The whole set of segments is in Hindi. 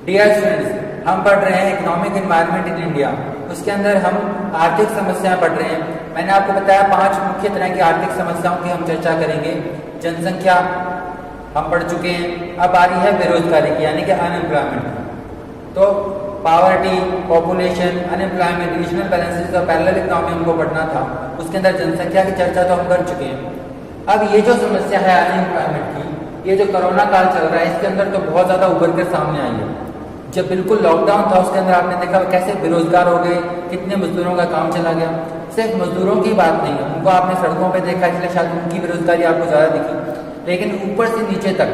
डियर स्टूडेंट्स, हम पढ़ रहे हैं इकोनॉमिक एनवायरनमेंट इन इंडिया। उसके अंदर हम आर्थिक समस्याएं पढ़ रहे हैं। मैंने आपको बताया 5 मुख्य तरह की आर्थिक समस्याओं की हम चर्चा करेंगे। जनसंख्या हम पढ़ चुके हैं। अब आ रही है बेरोजगारी की, यानी कि अनएम्प्लॉयमेंट। तो poverty, population, unemployment, regional balances और पैरेलल इकोनॉमी हमको पढ़ना था। उसके अंदर जनसंख्या की चर्चा तो हम कर चुके हैं। अब ये जो समस्या है अनएम्प्लॉयमेंट की, ये जो कोरोना काल चल रहा है, इसके अंदर तो बहुत ज़्यादा उभर कर सामने आई है। जब बिल्कुल लॉकडाउन था उसके अंदर आपने देखा कैसे बेरोजगार हो गए, कितने मजदूरों का काम चला गया। सिर्फ मजदूरों की बात नहीं है, उनको आपने सड़कों पे देखा, इसलिए शायद उनकी बेरोजगारी आपको ज़्यादा दिखी, लेकिन ऊपर से नीचे तक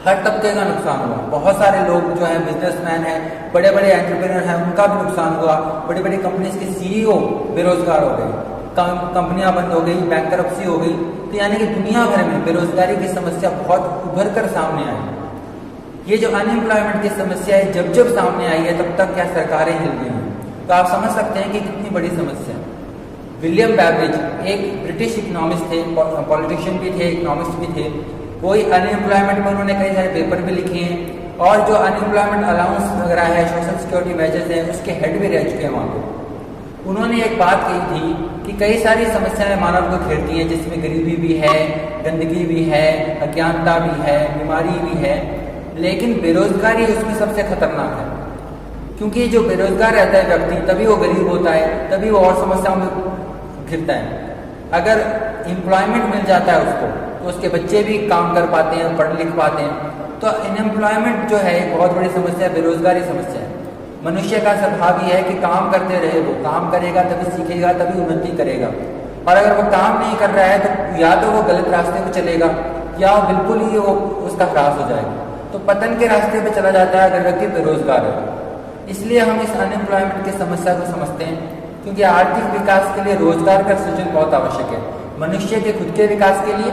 हर तबके का नुकसान हुआ। बहुत सारे लोग जो हैं, बिजनेसमैन हैं, बड़े बड़े एंटरप्रेन्योर हैं, उनका भी नुकसान हुआ। बड़ी बड़ी कंपनीज के CEO बेरोजगार हो गए, कंपनियां बंद हो गई, बैंकरप्सी हो गई। तो यानी कि दुनिया भर में बेरोजगारी की समस्या बहुत उभर कर सामने आई। ये जो अनएम्प्लॉयमेंट की समस्या है, जब जब सामने आई है तब तक क्या सरकारें हिल गई हैं। तो आप समझ सकते हैं कि कितनी बड़ी समस्या है। विलियम बेवरेज एक ब्रिटिश इकोनॉमिस्ट थे, पॉलिटिशियन भी थे, इकोनॉमिस्ट भी थे। कोई अनएम्प्लॉयमेंट में उन्होंने कई सारे पेपर भी लिखे हैं, और जो अनएम्प्लॉयमेंट अलाउंस वगैरह है, सोशल सिक्योरिटी मेजर्स हैं, उसके हेड भी रह चुके हैं वहाँ पे। उन्होंने एक बात कही थी कि कई सारी समस्याएं मानव को घेरती हैं, जिसमें गरीबी भी है, गंदगी भी है, अज्ञानता भी है, बीमारी भी है, लेकिन बेरोजगारी उसमें सबसे खतरनाक है। क्योंकि जो बेरोजगार रहता है व्यक्ति, तभी वो गरीब होता है, तभी वो और समस्याओं में घिरता है। अगर एम्प्लॉयमेंट मिल जाता है उसको, तो उसके बच्चे भी काम कर पाते हैं, पढ़ लिख पाते हैं। तो अनएम्प्लॉयमेंट जो है एक बहुत बड़ी समस्या, बेरोजगारी समस्या है। मनुष्य का स्वभाव ये है कि काम करते रहे, वो काम करेगा तभी सीखेगा, तभी उन्नति करेगा। और अगर वो काम नहीं कर रहा है तो या तो वो गलत रास्ते पे चलेगा, या बिल्कुल ही वो उसका ह्रास हो जाएगा। तो पतन के रास्ते पे चला जाता है अगर व्यक्ति बेरोजगार है। इसलिए हम इस अनएम्प्लॉयमेंट की समस्या को समझते हैं, क्योंकि आर्थिक विकास के लिए रोजगार का सृजन बहुत आवश्यक है। मनुष्य के खुद के विकास के लिए,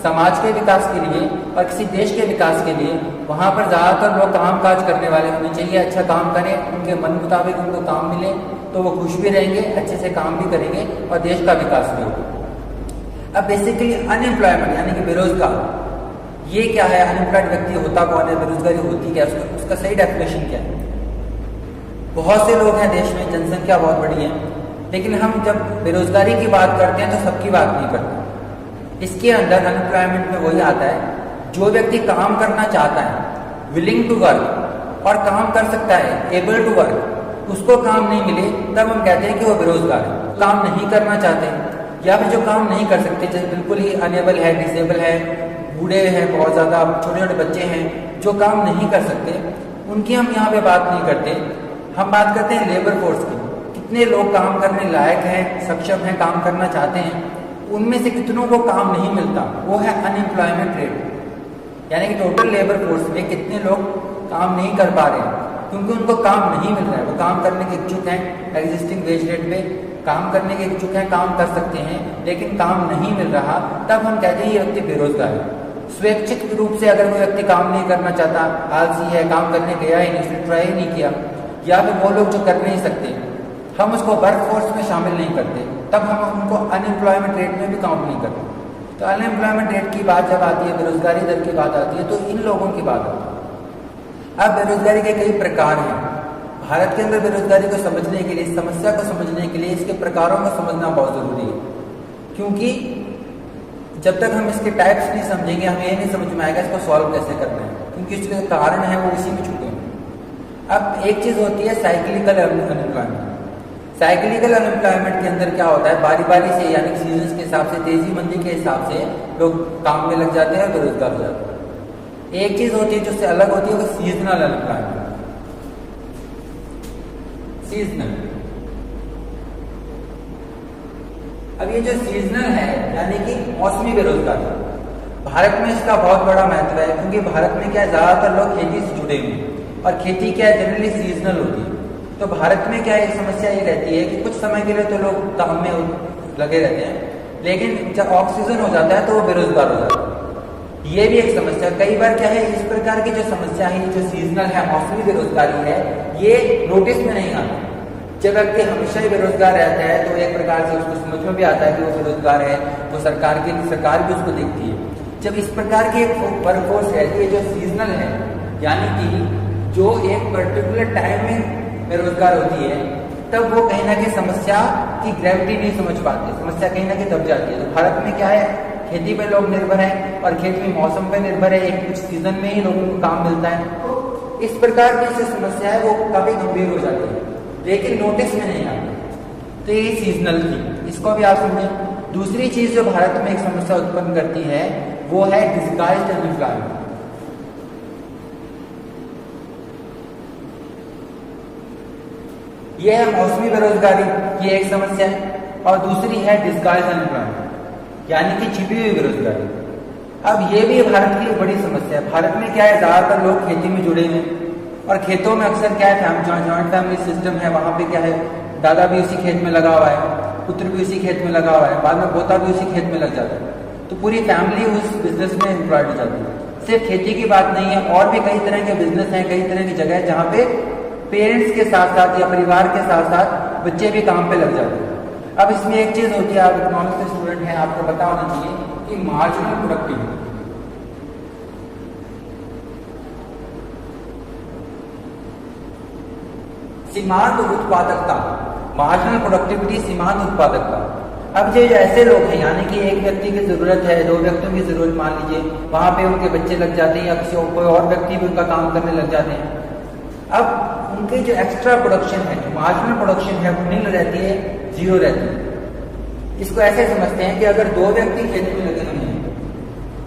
समाज के विकास के लिए और किसी देश के विकास के लिए वहाँ पर ज़्यादातर लोग काम काज करने वाले होने चाहिए। अच्छा काम करें, उनके मन मुताबिक उनको काम मिले तो वो खुश भी रहेंगे, अच्छे से काम भी करेंगे और देश का विकास भी होगा। अब बेसिकली अनएम्प्लॉयमेंट यानी कि बेरोजगार, ये क्या है? अनएम्प्लॉयड व्यक्ति होता कौन है, बेरोजगारी होती क्या है, उसका सही डेफिनेशन क्या है? बहुत से लोग हैं देश में, जनसंख्या बहुत बड़ी है, लेकिन हम जब बेरोजगारी की बात करते हैं तो सबकी बात नहीं करते। इसके अंदर अनएम्प्लॉयमेंट में वही आता है जो व्यक्ति काम करना चाहता है, विलिंग टू वर्क, और काम कर सकता है, एबल टू वर्क, उसको काम नहीं मिले तब हम कहते हैं कि वो बेरोजगार है। काम नहीं करना चाहते या फिर जो काम नहीं कर सकते, जैसे बिल्कुल ही अनेबल है, डिसेबल है, बूढ़े हैं, बहुत ज़्यादा छोटे छोटे बच्चे हैं जो काम नहीं कर सकते, उनकी हम यहाँ पे बात नहीं करते। हम बात करते हैं लेबर फोर्स की। कितने लोग काम करने लायक हैं, सक्षम हैं, काम करना चाहते हैं, उनमें से कितनों को काम नहीं मिलता, वो है अनएम्प्लॉयमेंट रेट। यानी कि टोटल लेबर फोर्स में कितने लोग काम नहीं कर पा रहे हैं क्योंकि उनको काम नहीं मिल रहा है। वो काम करने के इच्छुक हैं, एग्जिस्टिंग वेज रेट पे काम करने के इच्छुक हैं, काम कर सकते हैं, लेकिन काम नहीं मिल रहा, तब हम कहते हैं ये व्यक्ति बेरोजगार है। स्वैच्छिक रूप से अगर कोई व्यक्ति काम नहीं करना चाहता, आलसी है, काम करने गया ही नहीं, उसने ट्राई ही नहीं किया, या फिर वो लोग जो कर नहीं सकते, हम उसको वर्क फोर्स में शामिल नहीं करते, तब हम उनको अनएम्प्लॉयमेंट रेट में भी काउंट नहीं करते। तो अनएम्प्लॉयमेंट रेट की बात जब आती है, बेरोजगारी दर की बात आती है, तो इन लोगों की बात आती है। अब बेरोजगारी के कई प्रकार हैं। भारत के अंदर बेरोजगारी को समझने के लिए, इस समस्या को समझने के लिए इसके प्रकारों को समझना बहुत जरूरी है, क्योंकि जब तक हम इसके टाइप्स नहीं समझेंगे, हमें ये नहीं समझ में आएगा इसको सॉल्व कैसे करना है, क्योंकि इसके कारण है वो इसी में छुपे हैं। अब एक चीज होती है साइक्लिकल अनएम्प्लॉयमेंट। साइक्लिकल अनएम्प्लॉयमेंट के अंदर क्या होता है, बारी बारी से, यानी सीजन के हिसाब से, तेजी मंदी के हिसाब से लोग काम में लग जाते हैं और बेरोजगार हो जाते हैं। एक चीज होती है जो उससे अलग होती है, वो सीजनल अनएम्प्लॉयमेंट। सीजनल, अब ये जो सीजनल है यानी कि मौसमी बेरोजगारी, भारत में इसका बहुत बड़ा महत्व है, क्योंकि भारत में क्या है, ज्यादातर लोग खेती से जुड़े हुए हैं और खेती क्या है, जनरली सीजनल होती है। तो भारत में क्या है, समस्या ये रहती है कि कुछ समय के लिए तो लोग काम में लगे रहते हैं, लेकिन जब ऑफ सीजन हो जाता है तो वो बेरोजगार हो जाता है। ये भी एक समस्या। कई बार क्या है, इस प्रकार की जो समस्या है, जो सीजनल है, मौसमी बेरोजगारी है, ये नोटिस में नहीं आता। जब व्यक्ति हमेशा ही बेरोजगार रहता है तो एक प्रकार से उसको समझ में भी आता है कि वो बेरोजगार है, तो सरकार भी उसको देखती है। जब इस प्रकार की एक वर्कफोर्स रहती है जो सीजनल है, यानी कि जो एक पर्टिकुलर टाइम में बेरोजगार होती है, तब वो कहीं ना कहीं समस्या की ग्रेविटी नहीं समझ पाते, समस्या कहीं ना कहीं दब जाती है। तो भारत में क्या है, खेती पे लोग निर्भर हैं और खेती में मौसम पे निर्भर है, एक कुछ सीजन में ही लोगों को काम मिलता है। तो इस प्रकार की जो समस्या है वो काफी गंभीर हो जाती है, लेकिन नोटिस में नहीं आती। तो ये सीजनल थी, इसको भी आप समझें। दूसरी चीज जो भारत में एक समस्या उत्पन्न करती है वो है डिस्गाइज्ड अनएम्प्लॉयमेंट। यह है मौसमी बेरोजगारी, ये एक समस्या है। और दूसरी है डिस्गाइज्ड अनएम्प्लॉयमेंट, यानी कि छिपी हुई बेरोजगारी। अब ये भी भारत की बड़ी समस्या है। भारत में क्या है, ज्यादातर लोग खेती में जुड़े हुए हैं और खेतों में अक्सर क्या है, जॉइंट फैमिली सिस्टम है। वहां पे क्या है, दादा भी उसी खेत में लगा हुआ है, पुत्र भी उसी खेत में लगा हुआ है, बाद में पोता भी उसी खेत में लग जाता है। तो पूरी फैमिली उस बिजनेस में एम्प्लॉयड हो जाती है। सिर्फ खेती की बात नहीं है, और भी कई तरह के बिजनेस हैं, कई तरह की जगह है जहाँ पे पेरेंट्स के साथ साथ या परिवार के साथ साथ बच्चे भी काम पे लग जाते हैं। अब इसमें एक चीज होती है, आप इकोनॉमिक्स के स्टूडेंट हैं, आपको पता होना चाहिए कि मार्जिनल प्रोडक्टिविटी, सीमांत उत्पादकता, मार्जिनल प्रोडक्टिविटी सीमांत उत्पादकता। अब जो ऐसे लोग हैं, यानी कि एक व्यक्ति की जरूरत है, दो व्यक्तियों की जरूरत मान लीजिए, वहां पे उनके बच्चे लग जाते हैं या किसी कोई और व्यक्ति भी उनका काम करने लग जाते हैं। अब उनके जो एक्स्ट्रा प्रोडक्शन है, जो मार्जिनल प्रोडक्शन है, वो नील रहती है, जीरो रहती है। इसको ऐसे समझते हैं कि अगर दो व्यक्ति खेत में लगे हुए हैं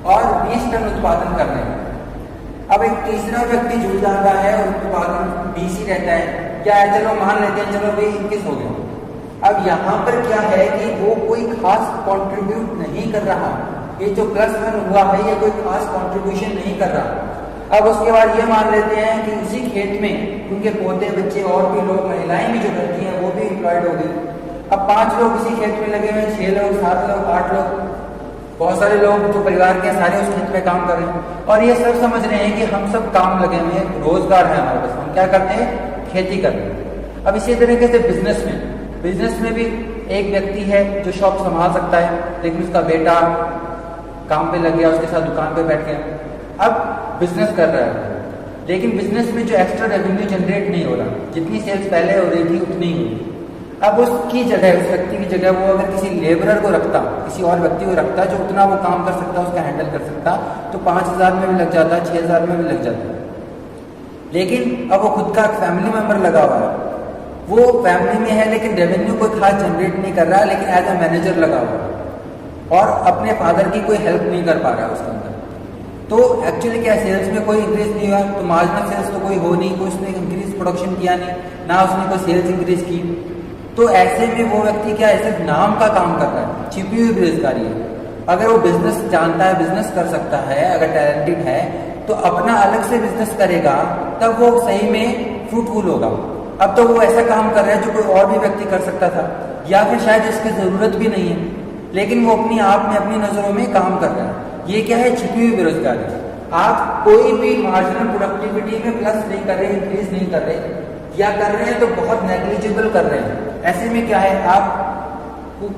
और 20 टन उत्पादन कर रहे हैं, अब एक तीसरा व्यक्ति जुड़ जाता है और उत्पादन 20 ही रहता है, क्या है, चलो मान लेते हैं, चलो भाई 21 हो गया। अब यहाँ पर क्या है कि वो कोई खास कंट्रीब्यूट नहीं कर रहा, ये जो प्लस वन हुआ है ये कोई खास कंट्रीब्यूशन नहीं कर रहा। अब उसके बाद ये मान लेते हैं कि उसी खेत में उनके पोते बच्चे और भी लोग, महिलाएं भी जो करती हैं वो भी एम्प्लॉयड हो गई। अब 5 लोग उसी खेत में लगे हुए हैं, 6 लोग, 7 लोग, 8 लोग, बहुत सारे लोग जो परिवार के सारे उस खेत में काम कर रहे हैं और ये सब समझ रहे हैं कि हम सब काम लगे हुए हैं, रोजगार है हमारे पास, हम क्या करते हैं, खेती करते हैं। अब इसी तरीके से बिजनेस में भी एक व्यक्ति है जो शॉप संभाल सकता है, लेकिन उसका बेटा काम पे लग गया, उसके साथ दुकान पे बैठ गया, अब बिजनेस कर रहा है, लेकिन बिजनेस में जो एक्स्ट्रा रेवेन्यू जनरेट नहीं हो रहा, जितनी सेल्स पहले हो रही थी उतनी ही हुई। अब उसकी जगह, उस व्यक्ति की जगह वो अगर किसी लेबरर को रखता, किसी और व्यक्ति को रखता जो उतना वो काम कर सकता, उसका हैंडल कर सकता, तो 5,000 में भी लग जाता, 6,000 में भी लग जाता। लेकिन अब वो खुद का फैमिली मेंबर लगा हुआ है, वो फैमिली में है लेकिन रेवेन्यू कोई खास जनरेट नहीं कर रहा, लेकिन एज अ मैनेजर लगा हुआ है और अपने फादर की कोई हेल्प नहीं कर पा रहा है उसके अंदर। तो एक्चुअली क्या, सेल्स में कोई इंक्रीज नहीं हुआ, तो मार्जिनल सेल्स तो कोई हो नहीं, कोई उसने इंक्रीज प्रोडक्शन किया नहीं, ना उसने कोई सेल्स इंक्रीज की। तो ऐसे में वो व्यक्ति क्या है, सिर्फ नाम का काम कर रहा है, छिपी हुई बेरोजगारी है। अगर वो बिजनेस जानता है, बिजनेस कर सकता है, अगर टैलेंटेड है, तो अपना अलग से बिजनेस करेगा, तब वो सही में फ्रूटफुल होगा। अब तो वो ऐसा काम कर रहा है जो कोई और भी व्यक्ति कर सकता था, या फिर शायद इसकी जरूरत भी नहीं है, लेकिन वो अपनी आप में, अपनी नजरों में काम कर रहा है। ये क्या है, छिपी हुई बेरोजगारी। आप कोई भी मार्जिनल प्रोडक्टिविटी में प्लस नहीं कर रहे, इंक्रीज नहीं कर रहे, या कर रहे हैं तो बहुत नेग्लिजिबल कर रहे हैं। ऐसे में क्या है, आप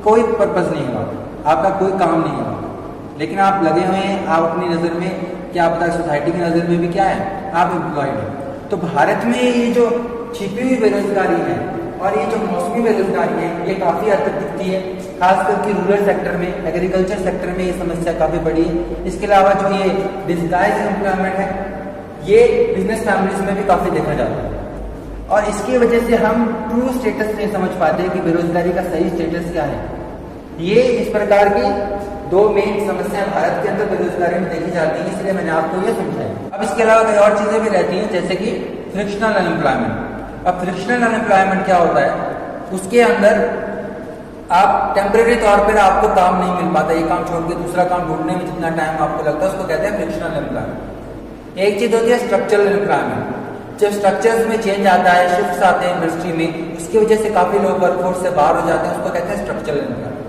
कोई पर्पज नहीं हुआ, आपका कोई काम नहीं हुआ, लेकिन आप लगे हुए हैं, आप अपनी नजर में, क्या पता सोसाइटी की नजर में भी क्या है, आप एम्प्लॉयड हैं। तो भारत में ये जो छिपी हुई बेरोजगारी है और ये जो मौसमी बेरोजगारी है, ये काफी हद तक दिखती है, खास करके रूरल सेक्टर में, एग्रीकल्चर सेक्टर में ये समस्या काफी बड़ी है। इसके अलावा जो ये डिस्गाइज एम्प्लॉयमेंट है, ये बिजनेस फैमिलीज में भी काफी देखा जाता है और इसकी वजह से हम ट्रू स्टेटस नहीं समझ पाते कि बेरोजगारी का सही स्टेटस क्या है। ये इस प्रकार की 2 मेन समस्याएं भारत के अंदर बेरोजगारी में देखी जाती है, इसलिए मैंने आपको ये समझाया। अब इसके अलावा कई और चीजें भी रहती हैं, जैसे कि फ्रिक्शनल अनएम्प्लॉयमेंट। अब फ्रिक्शनल अनएम्प्लॉयमेंट क्या होता है, उसके अंदर आप टेम्परेरी तौर पर आपको काम नहीं मिल पाता, एक काम छोड़ के दूसरा काम ढूंढने में जितना टाइम आपको लगता है उसको कहते हैं फ्रिक्शनल अनएम्प्लॉयमेंट। एक चीज होती है स्ट्रक्चरल अनएम्प्लॉयमेंट, जब स्ट्रक्चर्स में चेंज आता है, शिफ्ट्स आते हैं इंडस्ट्री में, उसकी वजह से काफी लोग वर्कफोर्स से बाहर हो जाते हैं, उसको कहते हैं स्ट्रक्चरल अनएम्प्लॉयमेंट।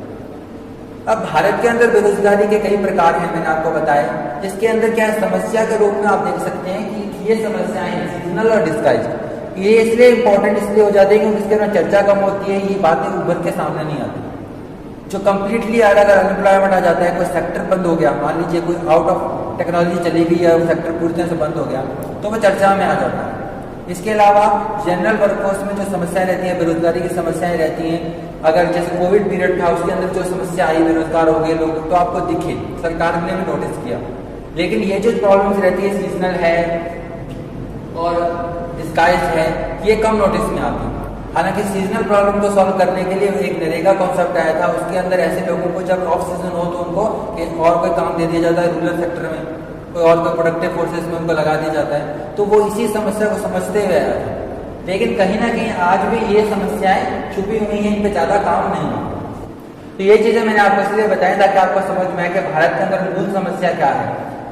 अब भारत के अंदर बेरोजगारी के कई प्रकार हैं, मैंने आपको बताया, जिसके अंदर क्या समस्या के रूप में आप देख सकते हैं कि ये समस्याएं सीजनल और डिस्गाइज, ये इसलिए इंपॉर्टेंट इसलिए हो जाते हैं क्योंकि इसके अंदर चर्चा कम होती है, ये बातें उभर के सामने नहीं आती। जो कंप्लीटली अगर अनएम्प्लॉयमेंट आ जाता है, कोई सेक्टर बंद हो गया, मान लीजिए कोई आउट ऑफ टेक्नोलॉजी चली गई है, सेक्टर पूरी तरह से बंद हो गया, तो वो चर्चा में आ जाता है। इसके अलावा जनरल वर्कफोर्स में जो समस्याएं रहती हैं, बेरोजगारी की समस्याएं रहती हैं, अगर जैसे कोविड पीरियड था उसके अंदर जो समस्या आई, बेरोजगार हो गए लोग, तो आपको दिखे, सरकार ने भी नोटिस किया। लेकिन ये जो प्रॉब्लम्स रहती है, सीजनल है और डिस्गाइज है, ये कम नोटिस में आती है। हालांकि सीजनल प्रॉब्लम को सॉल्व करने के लिए एक नरेगा कॉन्सेप्ट आया था, उसके अंदर ऐसे लोगों को जब ऑफ सीजन हो तो उनको और कोई काम दे दिया जाता है रूरल सेक्टर में, कोई और कोई प्रोडक्टिव फोर्सेस में उनको लगा दिया जाता है, तो वो इसी समस्या को समझते हुए आया था। लेकिन कहीं ना कहीं आज भी ये समस्याएं छुपी हुई हैं, इन पे ज्यादा काम नहीं है। तो ये चीजें मैंने आपको इसलिए बताई ताकि आपको समझ में आए कि भारत के अंदर मूल समस्या क्या है,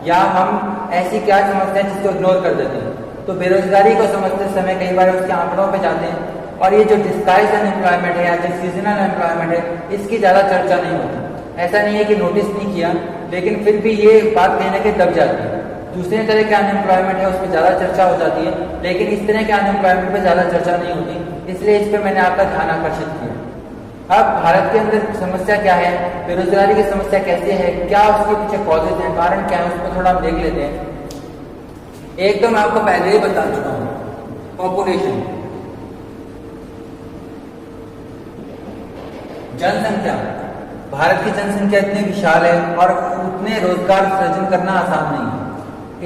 या हम ऐसी क्या समस्या है जिसको इग्नोर कर देते हैं। तो बेरोजगारी को समझते समय कई बार उसके आंकड़ों पे जाते हैं, और ये जो डिस्गाइज अनएम्प्लॉयमेंट है या जो सीजनल अनएम्प्लॉयमेंट है, इसकी ज्यादा चर्चा नहीं होती। ऐसा नहीं है कि नोटिस नहीं किया, लेकिन फिर भी ये बात कहीं ना कहीं दब जाती है। दूसरे तरह के अनएम्प्लॉयमेंट है उस पर ज्यादा चर्चा हो जाती है, लेकिन इस तरह के अनएम्प्लॉयमेंट पे ज्यादा चर्चा नहीं होती, इसलिए इस पर मैंने आपका ध्यान आकर्षित किया। अब भारत के अंदर समस्या क्या है, बेरोजगारी की समस्या कैसे है, क्या उसके पीछे कॉजेज हैं, कारण क्या है, उसको थोड़ा हम देख लेते हैं। एक तो मैं आपको पहले ही बता चुका हूं, पॉपुलेशन, जनसंख्या। भारत की जनसंख्या इतनी विशाल है और उतने रोजगार सृजन करना आसान नहीं है।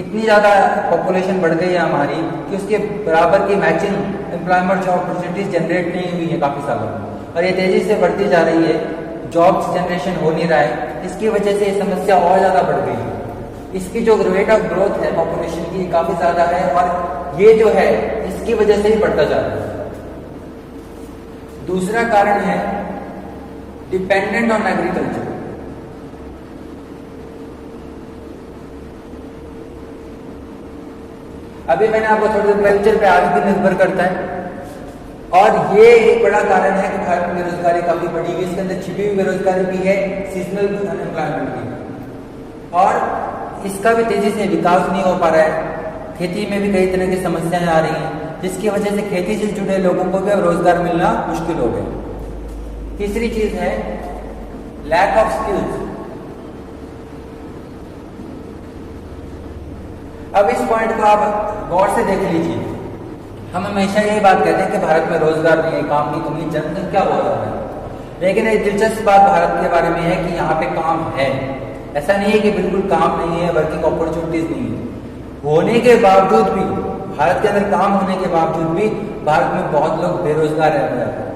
इतनी ज्यादा पॉपुलेशन बढ़ गई है हमारी कि उसके बराबर की मैचिंग एम्प्लॉयमेंट अपॉर्चुनिटीज जनरेट नहीं हुई है काफी सालों में, और ये तेजी से बढ़ती जा रही है। जॉब्स जनरेशन हो नहीं रहा है, इसकी वजह से ये समस्या और ज्यादा बढ़ गई है। इसकी जो रेट ऑफ ग्रोथ है पॉपुलेशन की काफी ज्यादा है, और ये जो है इसकी वजह से ही बढ़ता जा रहा है। दूसरा कारण है डिपेंडेंट ऑन एग्रीकल्चर। अभी मैंने आपको थोड़ी देर कल्चर पे आज भी निर्भर करता है, और ये एक बड़ा कारण है कि भारत में बेरोजगारी काफी बढ़ी हुई। इसके अंदर छिपी हुई बेरोजगारी भी है, सीजनल अनएम्प्लॉयमेंट भी, और इसका भी तेजी से विकास नहीं हो पा रहा है। खेती में भी कई तरह की समस्याएं आ रही हैं, जिसकी वजह से खेती से जुड़े लोगों को भी अब रोजगार मिलना मुश्किल हो गया। तीसरी चीज है लैक ऑफ स्किल्स। अब इस पॉइंट को आप गौर से देख लीजिए। हम हमेशा यही बात कहते हैं कि भारत में रोजगार नहीं है, काम की कमी, जनसंख्या बहुत ज्यादा है। लेकिन एक दिलचस्प बात भारत के बारे में है कि यहाँ पे काम है। ऐसा नहीं है कि बिल्कुल काम नहीं है, वर्किंग अपॉर्चुनिटीज नहीं है। होने के बावजूद भी, भारत के अंदर काम होने के बावजूद भी भारत में बहुत लोग बेरोजगार रह रहे हैं।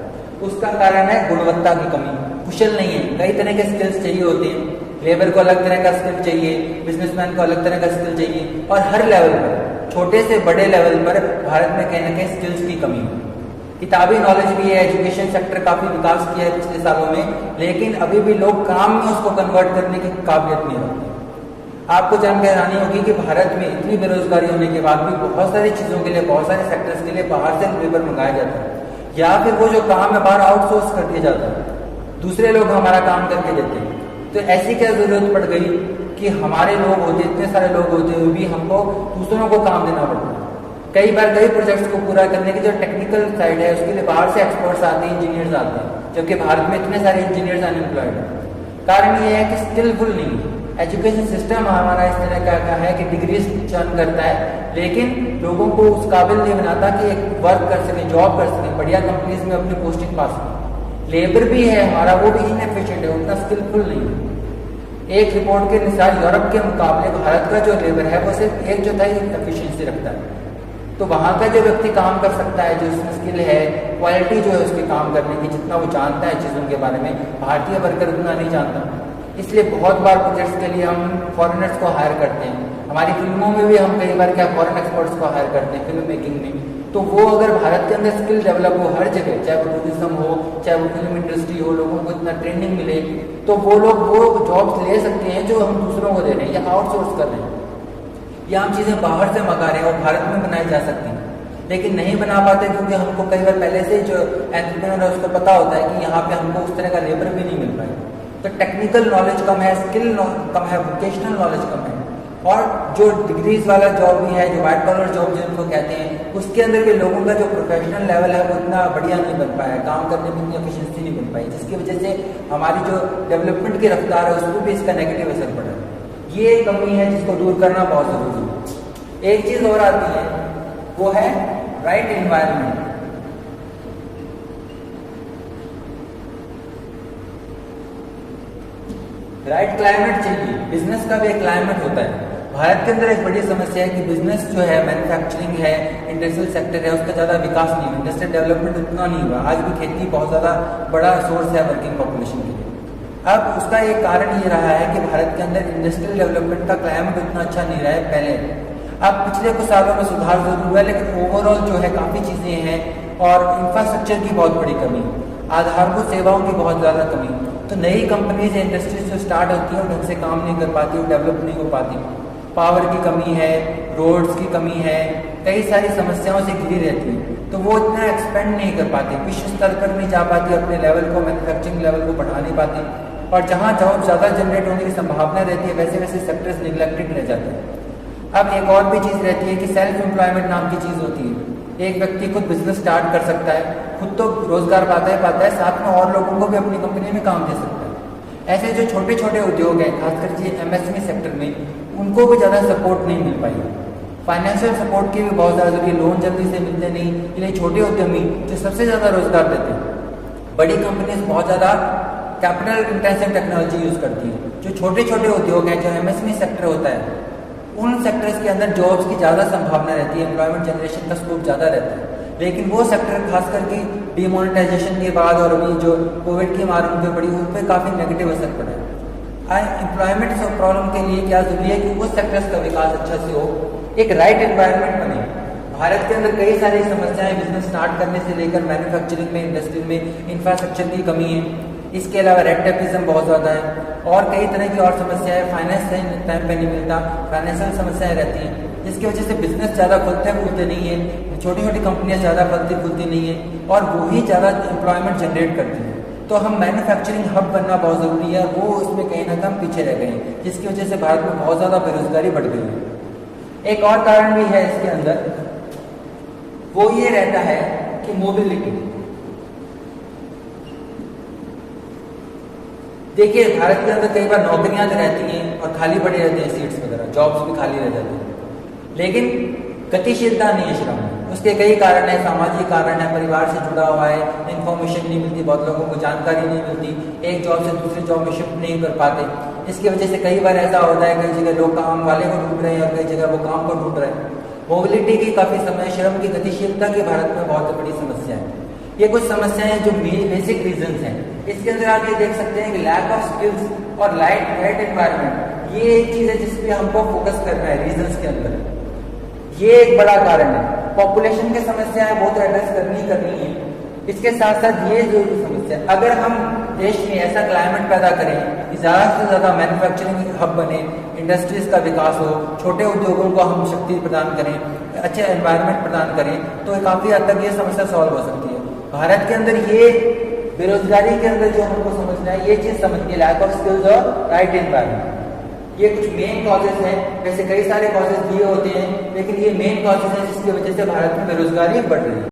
उसका कारण है गुणवत्ता की कमी, कुशल नहीं है। कई तरह के स्किल्स चाहिए होते हैं, लेबर को अलग तरह का स्किल चाहिए, बिजनेसमैन को अलग तरह का स्किल चाहिए, और हर लेवल पर, छोटे से बड़े लेवल पर भारत में कहीं ना कहीं स्किल्स की कमी है। किताबी नॉलेज भी है, एजुकेशन सेक्टर काफी विकास किया है पिछले सालों में, लेकिन अभी भी लोग काम में उसको कन्वर्ट करने की काबिलियत नहीं रखते। आपको जानकर हैरानी होगी कि भारत में इतनी बेरोजगारी होने के बाद भी बहुत सारी चीजों के लिए, बहुत सारे सेक्टर्स के लिए बाहर से लेबर मंगाया जाता है, या फिर वो जो काम है बाहर आउटसोर्स कर दिया जाता है, दूसरे लोग हमारा काम करके देते हैं। तो ऐसी क्या जरूरत पड़ गई कि हमारे लोग होते, इतने सारे लोग होते हुए भी हमको दूसरों को काम देना पड़ता है। कई बार कई प्रोजेक्ट्स को पूरा करने की जो टेक्निकल साइड है उसके लिए बाहर से एक्सपर्ट्स आते हैं, इंजीनियर्स आते हैं, जबकि भारत में इतने सारे इंजीनियर्स अनएम्प्लॉयड हैं। कारण ये है कि स्किलफुल नहीं है। एजुकेशन सिस्टम हमारा इस तरह का है कि डिग्रीज चर्न करता है, लेकिन लोगों को उस काबिल नहीं बनाता कि एक वर्क कर सके, जॉब कर सके, बढ़िया कंपनीज में अपनी पोस्टिंग पा सके। लेबर भी है हमारा, वो भी इनएफिशिएंट है, उतना स्किलफुल नहीं है। एक रिपोर्ट के अनुसार यूरोप के मुकाबले भारत का जो लेबर है वो सिर्फ 1/4 एफिशिएंसी रखता है। तो वहां का जो व्यक्ति काम कर सकता है, जो उसमें स्किल है, क्वालिटी जो है उसके काम करने की, जितना वो जानता है चीजों के बारे में, भारतीय वर्कर उतना नहीं जानता। इसलिए बहुत बार प्रोजेक्ट्स के लिए हम फॉरेनर्स को हायर करते हैं। हमारी फिल्मों में भी हम कई बार क्या फॉरेन एक्सपर्ट्स को हायर करते हैं फिल्म मेकिंग में। तो वो अगर भारत के अंदर स्किल डेवलप हो हर जगह, चाहे वो टूरिज्म हो, चाहे वो फिल्म इंडस्ट्री हो, लोगों को इतना ट्रेनिंग मिले, तो वो लोग वो जॉब्स ले सकते हैं जो हम दूसरों को दे रहे हैं या आउटसोर्स कर रहे हैं, या हम चीजें बाहर से मंगा रहे हैं और भारत में बनाई जा सकती हैं, लेकिन नहीं बना पाते क्योंकि हमको कई बार पहले से जो एंटरप्रेन्योर है उसको पता होता है कि यहाँ पे हमको उस तरह का लेबर भी नहीं मिल पाएगा। तो टेक्निकल नॉलेज कम है, स्किल कम है, वोकेशनल नॉलेज कम है, और जो डिग्रीज वाला जॉब भी है, जो व्हाइट कॉलर जॉब जिनको कहते हैं, उसके अंदर भी लोगों का जो प्रोफेशनल लेवल है वो इतना बढ़िया नहीं बन पाया, काम करने में इतनी एफिशिएंसी नहीं बन पाई, जिसकी वजह से हमारी जो डेवलपमेंट की रफ्तार है उस पर भी इसका नेगेटिव असर पड़ा है। ये कमी है जिसको दूर करना बहुत जरूरी है। एक चीज और आती है, वो है राइट एनवायरनमेंट। राइट क्लाइमेट चाहिए, बिजनेस का भी एक क्लाइमेट होता है। भारत के अंदर एक बड़ी समस्या है कि बिजनेस जो है, मैन्युफैक्चरिंग है, इंडस्ट्रियल सेक्टर है, उसका ज़्यादा विकास नहीं हुआ, इंडस्ट्रियल डेवलपमेंट उतना नहीं हुआ। आज भी खेती बहुत ज़्यादा बड़ा सोर्स है वर्किंग पॉपुलेशन के लिए। अब उसका एक कारण ये रहा है कि भारत के अंदर इंडस्ट्रियल डेवलपमेंट का क्लाइमेट उतना अच्छा नहीं रहा है पहले। अब पिछले कुछ सालों में सुधार जरूर हुआ है, लेकिन ओवरऑल जो है काफ़ी चीज़ें हैं और इंफ्रास्ट्रक्चर की बहुत बड़ी कमी, आधारभूत सेवाओं की बहुत ज़्यादा कमी। तो नई कंपनीज इंडस्ट्रीज जो स्टार्ट होती हैं ढंग से काम नहीं कर पाती, वो डेवलप नहीं हो पाती। पावर की कमी है, रोड्स की कमी है, कई सारी समस्याओं से घिरी रहती है। तो वो इतना एक्सपेंड नहीं कर पाती, विश्व स्तर पर नहीं जा पाती, अपने लेवल को, मैन्युफैक्चरिंग लेवल को बढ़ा नहीं पाती। और जहाँ जॉब ज़्यादा जनरेट होने की संभावना रहती है, वैसे वैसे सेक्टर्स निगलेक्टेड रह जाते हैं। अब एक और भी चीज़ रहती है कि सेल्फ एम्प्लॉयमेंट नाम की चीज़ होती है। एक व्यक्ति खुद बिजनेस स्टार्ट कर सकता है, खुद तो रोजगार पाता है, साथ में और लोगों को भी अपनी कंपनी में काम दे सकता है। ऐसे जो छोटे छोटे उद्योग हैं, खासकर एमएसएमई सेक्टर में, उनको भी ज़्यादा सपोर्ट नहीं मिल पाई। फाइनेंशियल सपोर्ट की भी बहुत ज़्यादा जरूरी है, लोन जल्दी से मिलते नहीं, इसलिए छोटे उद्यमी जो सबसे ज़्यादा रोजगार देते हैं। बड़ी कंपनीज बहुत ज़्यादा कैपिटल इंटेंसिव टेक्नोलॉजी यूज़ करती है। जो छोटे छोटे उद्योग हैं, जो एमएसएमई सेक्टर होता है, उन सेक्टर्स के अंदर जॉब्स की ज़्यादा संभावना रहती है, एम्प्लॉयमेंट जनरेशन का स्कोप ज़्यादा रहता है। लेकिन वो सेक्टर खास करके डिमोनेटाइजेशन के बाद और अभी जो कोविड की मार उन पर पड़ी, उन पर काफ़ी नेगेटिव असर पड़ा है। एम्प्लॉयमेंट प्रॉब्लम के लिए क्या जरूरी है कि उस सेक्टर्स का विकास अच्छा से हो, एक राइट एनवायरनमेंट बने। भारत के अंदर कई सारी समस्याएं, बिजनेस स्टार्ट करने से लेकर मैन्युफैक्चरिंग में, इंडस्ट्री में इंफ्रास्ट्रक्चर की कमी है। इसके अलावा रेड टेपिज्म बहुत ज़्यादा है और कई तरह की और समस्याएं, फाइनेंस टाइम पे नहीं मिलता, फाइनेंशियल समस्याएं रहती हैं, जिसकी वजह से बिजनेस ज़्यादा खुलते फूलते नहीं है, छोटी छोटी कंपनियां ज़्यादा फलती फूलती नहीं है और वही ज़्यादा एम्प्लॉयमेंट जनरेट करती है। तो हम मैन्युफैक्चरिंग हब बनना बहुत ज़रूरी है, वो उसमें कहीं ना कहीं पीछे रह गए हैं, जिसकी वजह से भारत में बहुत ज़्यादा बेरोजगारी बढ़ गई है। एक और कारण भी है इसके अंदर, वो ये रहता है कि मोबिलिटी। देखिए, भारत के अंदर कई बार नौकरियां तो रहती हैं और खाली पड़ी रहती हैं, सीट्स वगैरह, जॉब्स भी खाली रह जाती हैं, लेकिन गतिशीलता नहीं है श्रम में। उसके कई कारण है, सामाजिक कारण है, परिवार से जुड़ा हुआ है, इन्फॉर्मेशन नहीं मिलती, बहुत लोगों को जानकारी नहीं मिलती, एक जॉब से दूसरी जॉब में शिफ्ट नहीं कर पाते। इसकी वजह से कई बार ऐसा होता है, कई जगह लोग काम वाले को ढूंढ रहे हैं और कई जगह वो काम को ढूंढ रहे हैं। मोबिलिटी की काफ़ी समय, श्रम की गतिशीलता की भारत में बहुत बड़ी समस्या है। ये कुछ समस्याएं जो बेसिक रीजंस हैं। इसके अंदर आप ये देख सकते हैं कि लैक ऑफ स्किल्स और राइट एनवायरनमेंट, ये एक चीज़ है जिस पे हमको फोकस करना है रीजंस के अंदर। ये एक बड़ा कारण है। पॉपुलेशन की समस्याएं बहुत एड्रेस करनी है। इसके साथ साथ ये जो समस्या, अगर हम देश में ऐसा क्लाइमेट पैदा करें कि ज़्यादा से ज़्यादा मैन्युफैक्चरिंग हब बने, इंडस्ट्रीज का विकास हो, छोटे उद्योगों को हम शक्ति प्रदान करें, अच्छे एनवायरनमेंट प्रदान करें, तो काफ़ी हद तक ये समस्या सॉल्व हो सकती है। भारत के अंदर ये बेरोजगारी के अंदर जो हमको समझना है, ये चीज़ समझिए, लैक ऑफ स्किल्स और राइट एनवायरनमेंट, ये कुछ मेन कॉजेज हैं। वैसे कई सारे कॉजेज दिए होते हैं, लेकिन ये मेन कॉजेज हैं जिसकी वजह से भारत में बेरोजगारी बढ़ रही है।